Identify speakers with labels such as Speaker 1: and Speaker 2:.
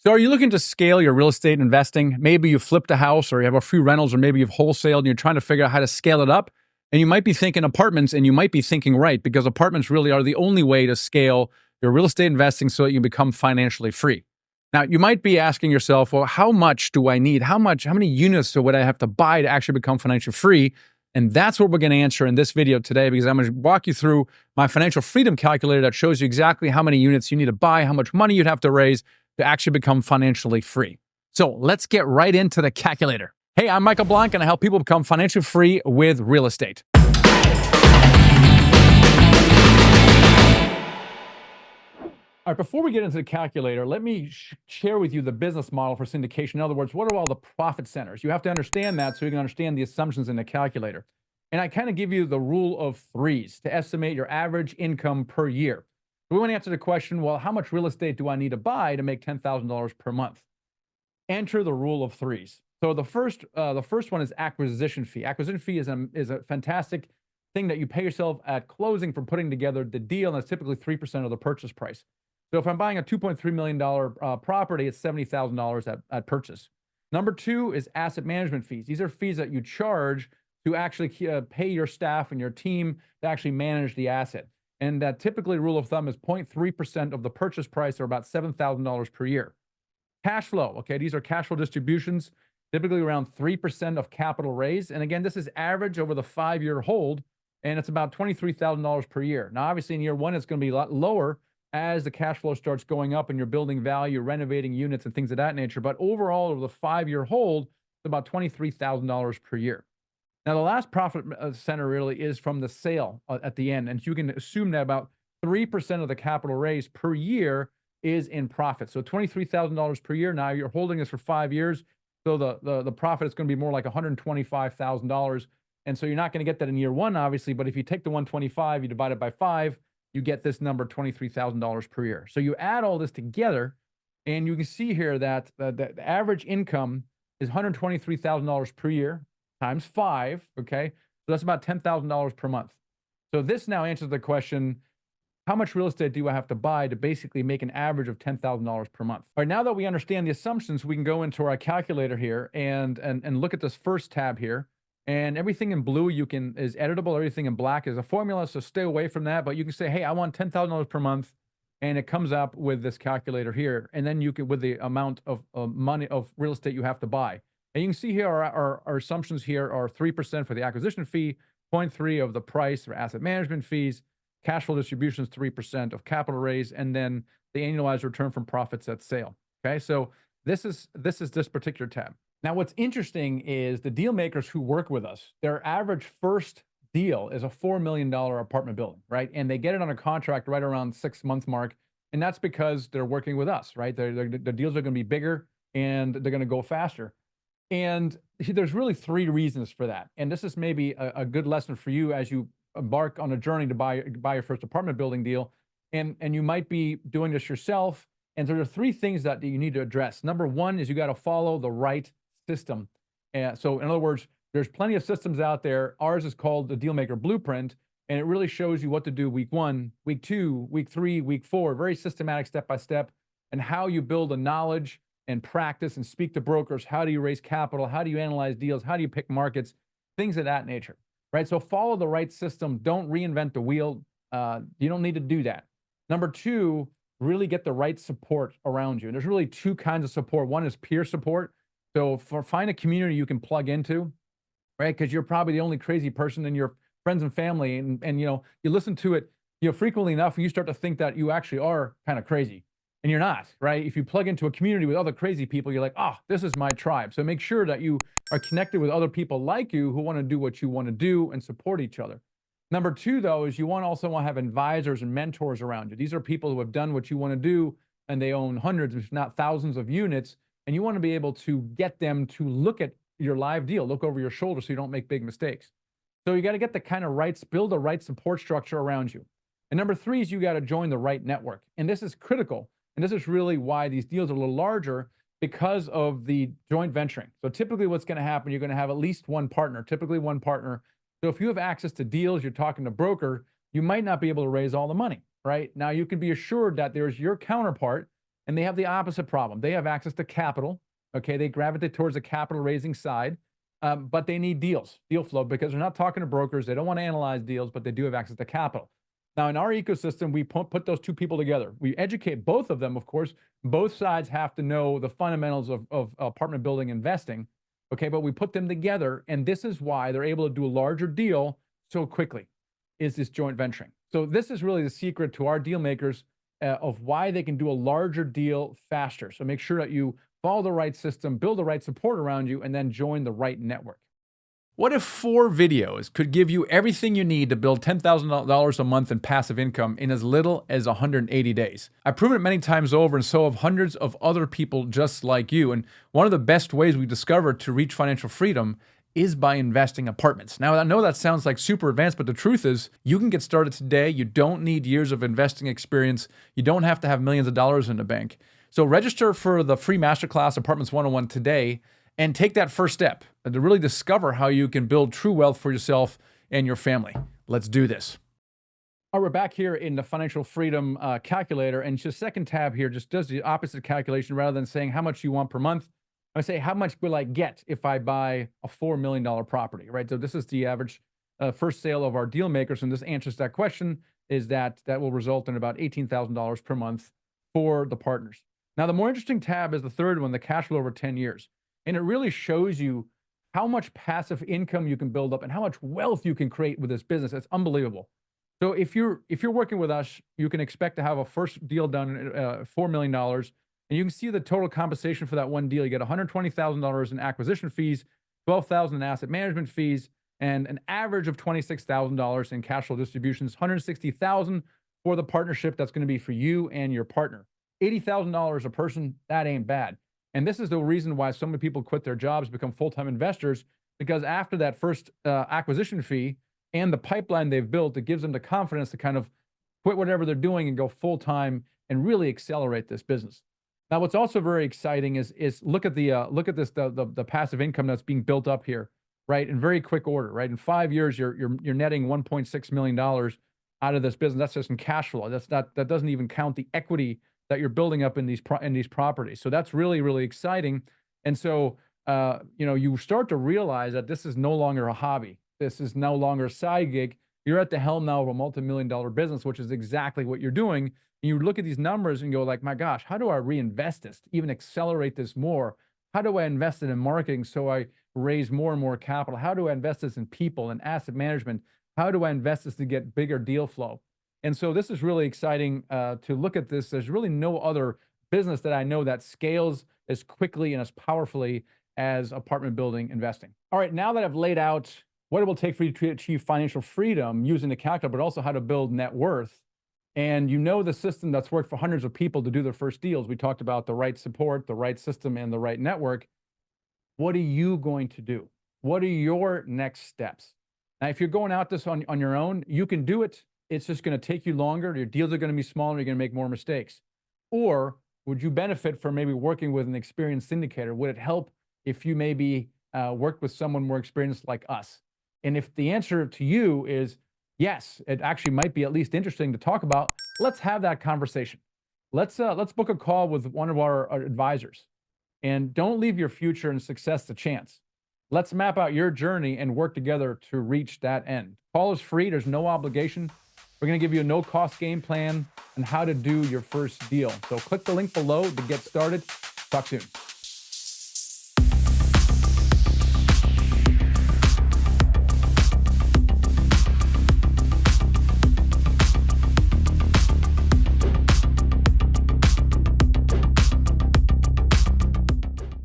Speaker 1: So are you looking to scale your real estate investing? Maybe you flipped a house or you have a few rentals or maybe you've wholesaled and you're trying to figure out how to scale it up. And you might be thinking apartments and you might be thinking right because apartments really are the only way to scale your real estate investing so that you become financially free. Now, you might be asking yourself, well, how much do I need? How many units would I have to buy to actually become financially free? And that's what we're going to answer in this video today because I'm going to walk you through my financial freedom calculator that shows you exactly how many units you need to buy, how much money you'd have to raise to actually become financially free. So let's get right into the calculator. Hey, I'm Michael Blank, and I help people become financially free with real estate. All right, before we get into the calculator, let me share with you the business model for syndication. In other words, what are all the profit centers? You have to understand that so you can understand the assumptions in the calculator. And I kind of give you the rule of threes to estimate your average income per year. We want to answer the question, well, how much real estate do I need to buy to make $10,000 per month? Enter the rule of threes. So the first one is acquisition fee. Acquisition fee is a fantastic thing that you pay yourself at closing for putting together the deal, and it's typically 3% of the purchase price. So if I'm buying a $2.3 million property, it's $70,000 at purchase. Number two is asset management fees. These are fees that you charge to actually pay your staff and your team to actually manage the asset. And that typically, rule of thumb is 0.3% of the purchase price, or about $7,000 per year. Cash flow, okay, these are cash flow distributions, typically around 3% of capital raised. And again, this is average over the 5-year hold, and it's about $23,000 per year. Now, obviously, in year one, it's going to be a lot lower as the cash flow starts going up and you're building value, renovating units and things of that nature. But overall, over the 5-year hold, it's about $23,000 per year. Now, the last profit center really is from the sale at the end. And you can assume that about 3% of the capital raised per year is in profit. So $23,000 per year. Now you're holding this for 5 years. So the profit is going to be more like $125,000. And so you're not going to get that in year one, obviously. But if you take the 125, you divide it by 5, you get this number, $23,000 per year. So you add all this together, and you can see here that the average income is $123,000 per year times 5, okay? So that's about $10,000 per month. So this now answers the question, how much real estate do I have to buy to basically make an average of $10,000 per month? All right, now that we understand the assumptions, we can go into our calculator here and look at this first tab here. And everything in blue is editable. Everything in black is a formula, so stay away from that. But you can say, hey, I want $10,000 per month, and it comes up with this calculator here. And then you can, with the amount of money of real estate you have to buy. And you can see here our assumptions here are 3% for the acquisition fee, 0.3 of the price for asset management fees, cash flow distributions, 3% of capital raise, and then the annualized return from profits at sale. Okay, so this is this particular tab. Now, what's interesting is the deal makers who work with us, their average first deal is a $4 million apartment building, right? And they get it on a contract right around 6 month mark. And that's because they're working with us, right? The deals are going to be bigger and they're going to go faster. And there's really 3 reasons for that. And this is maybe a good lesson for you as you embark on a journey to buy your first apartment building deal. And you might be doing this yourself. And so there are 3 things that you need to address. Number one is you got to follow the right system. So in other words, there's plenty of systems out there. Ours is called the Dealmaker Blueprint, and it really shows you what to do week 1, week 2, week 3, week 4, very systematic step-by-step, and how you build a knowledge and practice and speak to brokers. How do you raise capital? How do you analyze deals? How do you pick markets? Things of that nature, right? So follow the right system. Don't reinvent the wheel. You don't need to do that. Number 2, really get the right support around you. And there's really 2 kinds of support. One is peer support. So find a community you can plug into, right? Because you're probably the only crazy person in your friends and family. And you know, you listen to it, frequently enough, and you start to think that you actually are kind of crazy. And you're not, right? If you plug into a community with other crazy people, you're like, oh, this is my tribe. So make sure that you are connected with other people like you who want to do what you want to do and support each other. Number 2, though, is you also want to have advisors and mentors around you. These are people who have done what you want to do, and they own hundreds, if not thousands of units. And you want to be able to get them to look at your live deal, look over your shoulder so you don't make big mistakes. So you got to get the kind of build the right support structure around you. And number 3 is you got to join the right network. And this is critical. And this is really why these deals are a little larger, because of the joint venturing. So typically what's going to happen, you're going to have at least one partner, typically one partner. So if you have access to deals, you're talking to broker, you might not be able to raise all the money, right? Now you can be assured that there's your counterpart and they have the opposite problem. They have access to capital. Okay, they gravitate towards the capital raising side, but they need deal flow, because they're not talking to brokers. They don't want to analyze deals, but they do have access to capital. Now, in our ecosystem, we put those two people together. We educate both of them, of course. Both sides have to know the fundamentals of apartment building investing. Okay, but we put them together, and this is why they're able to do a larger deal so quickly, is this joint venturing. So this is really the secret to our deal makers, of why they can do a larger deal faster. So make sure that you follow the right system, build the right support around you, and then join the right network. What if 4 videos could give you everything you need to build $10,000 a month in passive income in as little as 180 days? I've proven it many times over, and so have hundreds of other people just like you. And one of the best ways we discovered to reach financial freedom is by investing apartments. Now, I know that sounds like super advanced, but the truth is you can get started today. You don't need years of investing experience. You don't have to have millions of dollars in the bank. So register for the free Masterclass Apartments 101 today and take that first step to really discover how you can build true wealth for yourself and your family. Let's do this. All right, we're back here in the financial freedom calculator, and the second tab here just does the opposite calculation. Rather than saying how much you want per month, I say how much will I get if I buy a $4 million property, right? So this is the average first sale of our deal makers, and this answers that question, is that will result in about $18,000 per month for the partners. Now, the more interesting tab is the third one, the cash flow over 10 years. And it really shows you how much passive income you can build up and how much wealth you can create with this business. It's unbelievable. So if you're working with us, you can expect to have a first deal done at $4 million. And you can see the total compensation for that one deal. You get $120,000 in acquisition fees, $12,000 in asset management fees, and an average of $26,000 in cash flow distributions, $160,000 for the partnership. That's going to be for you and your partner. $80,000 a person, that ain't bad. And this is the reason why so many people quit their jobs, become full-time investors, because after that first acquisition fee and the pipeline they've built, it gives them the confidence to kind of quit whatever they're doing and go full-time and really accelerate this business. Now, what's also very exciting is look at the passive income that's being built up here, right? In very quick order, right? In 5 years, you're netting $1.6 million out of this business. That's just in cash flow. That doesn't even count the equity that you're building up in these properties. So that's really, really exciting. And so, you start to realize that this is no longer a hobby. This is no longer a side gig. You're at the helm now of a multi-million-dollar business, which is exactly what you're doing. And you look at these numbers and go like, my gosh, how do I reinvest this to even accelerate this more? How do I invest it in marketing so I raise more and more capital? How do I invest this in people and asset management? How do I invest this to get bigger deal flow? And so this is really exciting to look at this. There's really no other business that I know that scales as quickly and as powerfully as apartment building investing. All right, now that I've laid out what it will take for you to achieve financial freedom using the calculator, but also how to build net worth, and you know the system that's worked for hundreds of people to do their first deals. We talked about the right support, the right system, and the right network. What are you going to do? What are your next steps? Now, if you're going out this on your own, you can do it. It's just going to take you longer. Your deals are going to be smaller. You're going to make more mistakes. Or would you benefit from maybe working with an experienced syndicator? Would it help if you maybe worked with someone more experienced like us? And if the answer to you is yes, it actually might be at least interesting to talk about, let's have that conversation. Let's book a call with one of our advisors. And don't leave your future and success to chance. Let's map out your journey and work together to reach that end. Call is free. There's no obligation. We're going to give you a no-cost game plan on how to do your first deal. So click the link below to get started. Talk soon.